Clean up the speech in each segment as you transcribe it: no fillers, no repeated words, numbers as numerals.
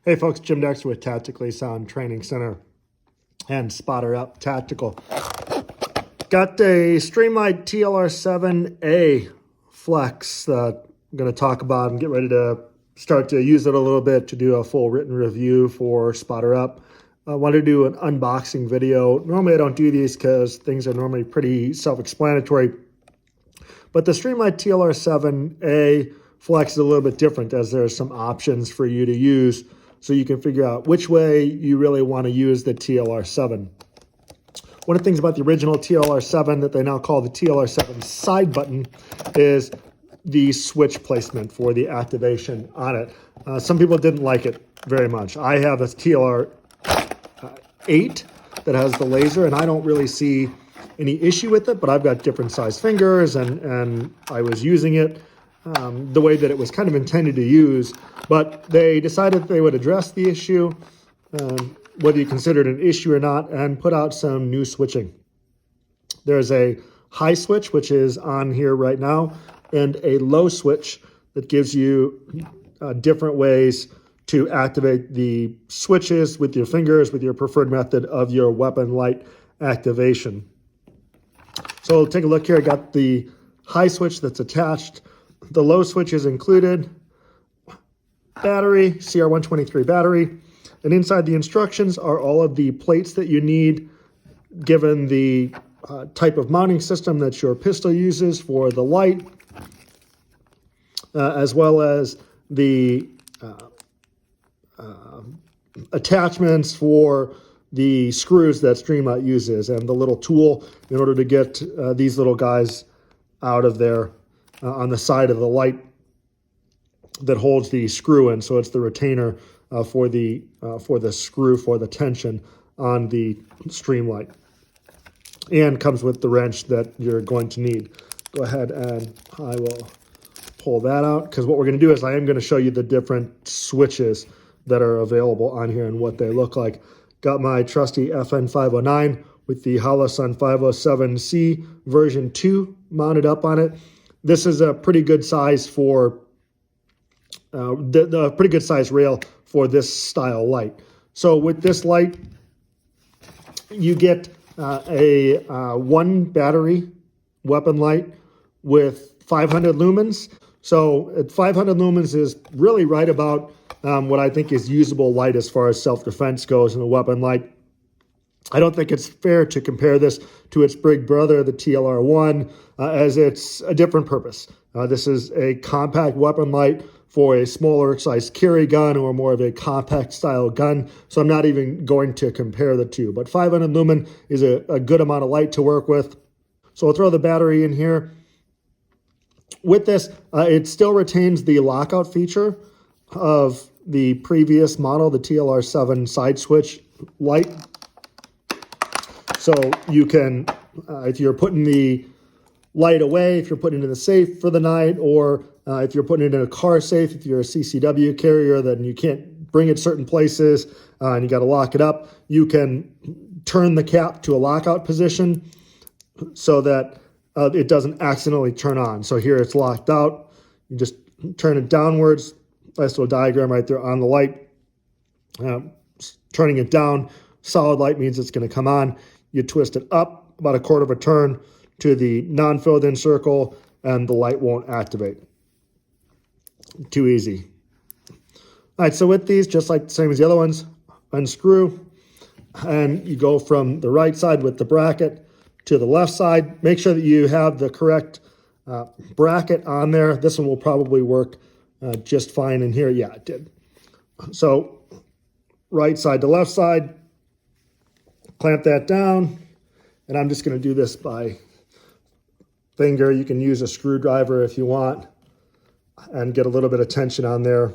Hey folks, Jim Dexter with Tactically Sound Training Center and Spotter Up Tactical. Got a Streamlight TLR-7A flex that I'm going to talk about and get ready to start to use it a little bit to do a full written review for Spotter Up. I wanted to do an unboxing video. Normally I don't do these because things are normally pretty self-explanatory, but the Streamlight TLR-7A flex is a little bit different as there's some options for you to use so you can figure out which way you really want to use the TLR-7. One of the things about the original TLR-7 that they now call the TLR-7 side button is the switch placement for the activation on it. Some people didn't like it very much. I have a TLR-8 that has the laser, and I don't really see any issue with it, but I've got different size fingers, and I was using it the way that it was kind of intended to use, but they decided they would address the issue, whether you consider it an issue or not, and put out some new switching. There's a high switch, which is on here right now, and a low switch that gives you different ways to activate the switches with your fingers, with your preferred method of your weapon light activation. So take a look here. I got the high switch that's attached. The low switch is included, battery, CR123 battery, and inside the instructions are all of the plates that you need given the type of mounting system that your pistol uses for the light, as well as the attachments for the screws that Streamlight uses and the little tool in order to get these little guys out of there on the side of the light that holds the screw in. So it's the retainer for the screw for the tension on the Streamlight, and comes with the wrench that you're going to need. Go ahead and I will pull that out, because what we're going to do is I am going to show you the different switches that are available on here and what they look like. Got my trusty FN509 with the Holosun 507C version 2 mounted up on it. This is a pretty good size for the pretty good size rail for this style light. So with this light, you get a one battery weapon light with 500 lumens. So at 500 lumens is really right about what I think is usable light as far as self-defense goes in a weapon light. I don't think it's fair to compare this to its big brother, the TLR-1, as it's a different purpose. This is a compact weapon light for a smaller size carry gun or more of a compact style gun, so I'm not even going to compare the two. But 500 lumen is a good amount of light to work with. So I'll throw the battery in here. With this, it still retains the lockout feature of the previous model, the TLR-7 side switch light. So you can, if you're putting the light away, if you're putting it in the safe for the night, or if you're putting it in a car safe, if you're a CCW carrier, then you can't bring it certain places and you got to lock it up, you can turn the cap to a lockout position so that it doesn't accidentally turn on. So here it's locked out. You just turn it downwards. Nice little diagram right there on the light. Turning it down, solid light means it's going to come on. You twist it up about a quarter of a turn to the non-filled in circle, and the light won't activate. Too easy. All right, so with these, just like the same as the other ones, unscrew, and you go from the right side with the bracket to the left side. Make sure that you have the correct bracket on there. This one will probably work just fine in here. Yeah, it did. So right side to left side, clamp that down, and I'm just going to do this by finger. You can use a screwdriver if you want and get a little bit of tension on there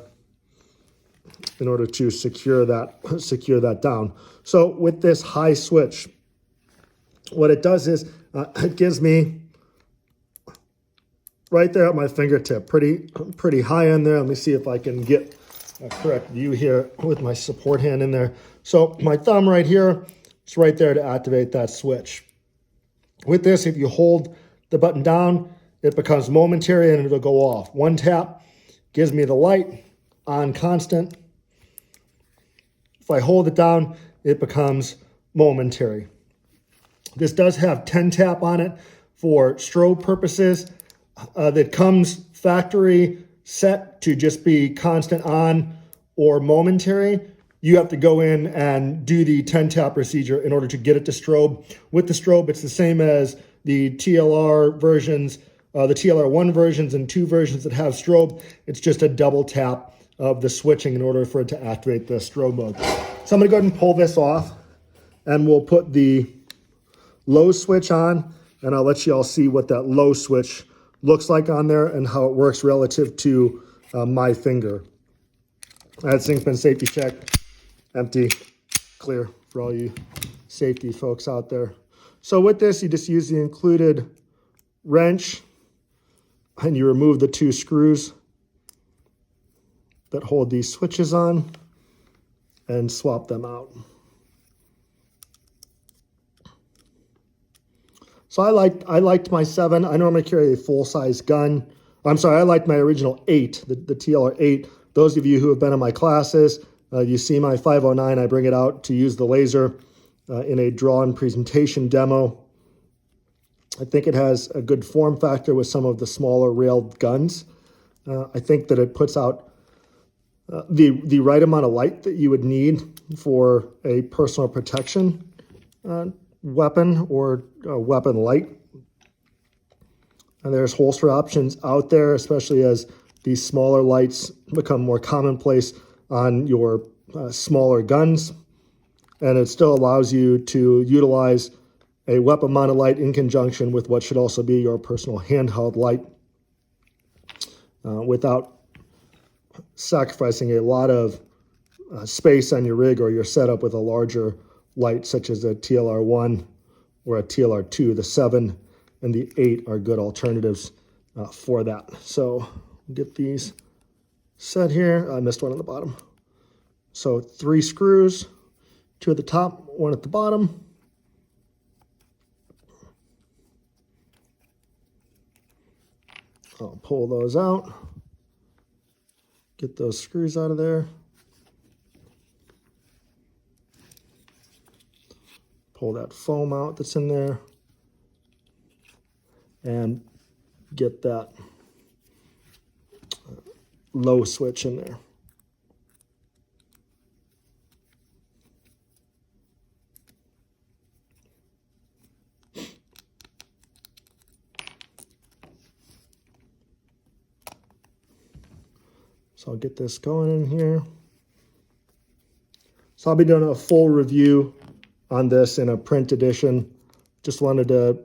in order to secure that down. So with this high switch, what it does is it gives me right there at my fingertip, pretty high in there. Let me see if I can get a correct view here with my support hand in there. So my thumb right here is right there to activate that switch. With this, if you hold the button down, it becomes momentary and it'll go off. One tap gives me the light on constant. If I hold it down, it becomes momentary. This does have 10 tap on it for strobe purposes. That comes factory set to just be constant on or momentary. You have to go in and do the 10 tap procedure in order to get it to strobe. With the strobe, it's the same as the TLR versions, the TLR1 versions and 2 versions that have strobe. It's just a double tap of the switching in order for it to activate the strobe mode. So I'm going to go ahead and pull this off, and we'll put the low switch on, and I'll let you all see what that low switch looks like on there and how it works relative to my finger. That thing's been safety checked, empty, clear for all you safety folks out there. So with this, you just use the included wrench and you remove the 2 screws that hold these switches on and swap them out. So I liked my 7. I normally carry a full-size gun. I'm sorry, I liked my original 8, the TLR-8. Those of you who have been in my classes, you see my 509. I bring it out to use the laser in a drawn presentation demo. I think it has a good form factor with some of the smaller railed guns. I think that it puts out the right amount of light that you would need for a personal protection weapon or weapon light. And there's holster options out there, especially as these smaller lights become more commonplace on your smaller guns. And it still allows you to utilize a weapon mounted light in conjunction with what should also be your personal handheld light without sacrificing a lot of space on your rig or your setup with a larger light such as a TLR1 or a TLR2. The 7 and the 8 are good alternatives for that. So get these set here. I missed one on the bottom. So 3 screws, 2 at the top, 1 at the bottom. I'll pull those out, get those screws out of there, pull that foam out that's in there, and get that low switch in there. So I'll get this going in here. So I'll be doing a full review on this in a print edition. Just wanted to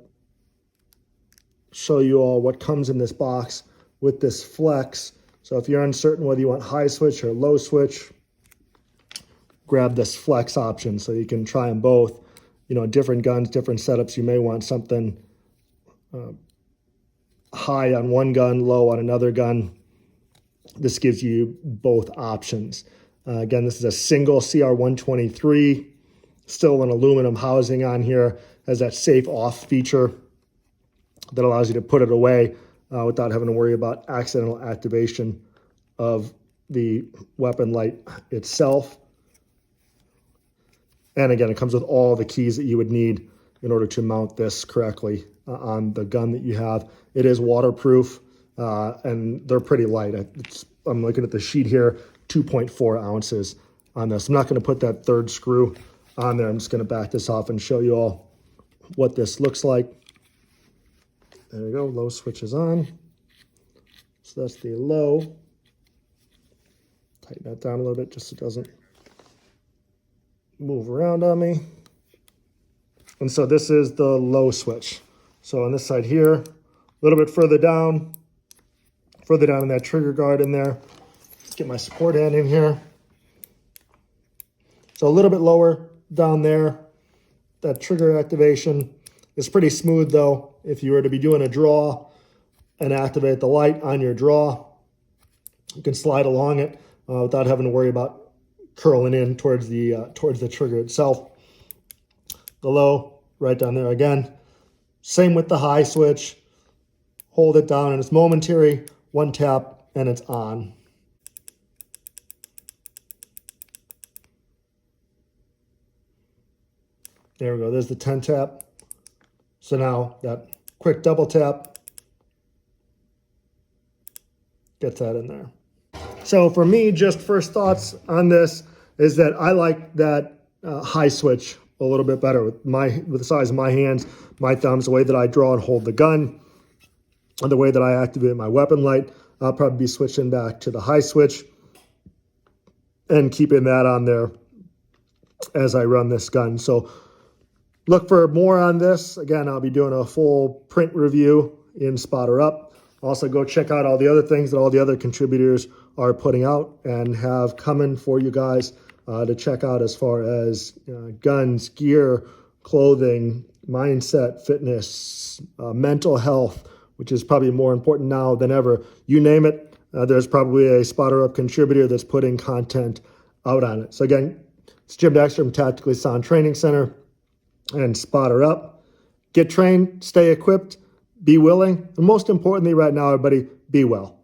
show you all what comes in this box with this flex. So if you're uncertain whether you want high switch or low switch, grab this flex option so you can try them both. You know, different guns, different setups. You may want something high on one gun, low on another gun. This gives you both options. Again, this is a single CR123, still an aluminum housing on here, has that safe off feature that allows you to put it away without having to worry about accidental activation of the weapon light itself. And again, it comes with all the keys that you would need in order to mount this correctly on the gun that you have. It is waterproof. And they're pretty light. I'm looking at the sheet here, 2.4 ounces on this. I'm not going to put that 3rd screw on there. I'm just going to back this off and show you all what this looks like. There we go, low switch is on. So that's the low. Tighten that down a little bit just so it doesn't move around on me. And so this is the low switch. So on this side here, a little bit further down in that trigger guard in there. Let's get my support hand in here. So a little bit lower down there. That trigger activation is pretty smooth though. If you were to be doing a draw and activate the light on your draw, you can slide along it without having to worry about curling in towards the trigger itself. The low, right down there again. Same with the high switch. Hold it down and it's momentary. 1 tap and it's on. There we go. There's the 10 tap. So now that quick double tap gets that in there. So for me, just first thoughts on this is that I like that high switch a little bit better with the size of my hands, my thumbs, the way that I draw and hold the gun, and the way that I activate my weapon light. I'll probably be switching back to the high switch and keeping that on there as I run this gun. So look for more on this. Again, I'll be doing a full print review in Spotter Up. Also, go check out all the other things that all the other contributors are putting out and have coming for you guys to check out as far as guns, gear, clothing, mindset, fitness, mental health, which is probably more important now than ever. You name it, there's probably a Spotter Up contributor that's putting content out on it. So again, it's Jim Dexter from Tactically Sound Training Center and Spotter Up. Get trained, stay equipped, be willing, and most importantly right now, everybody, be well.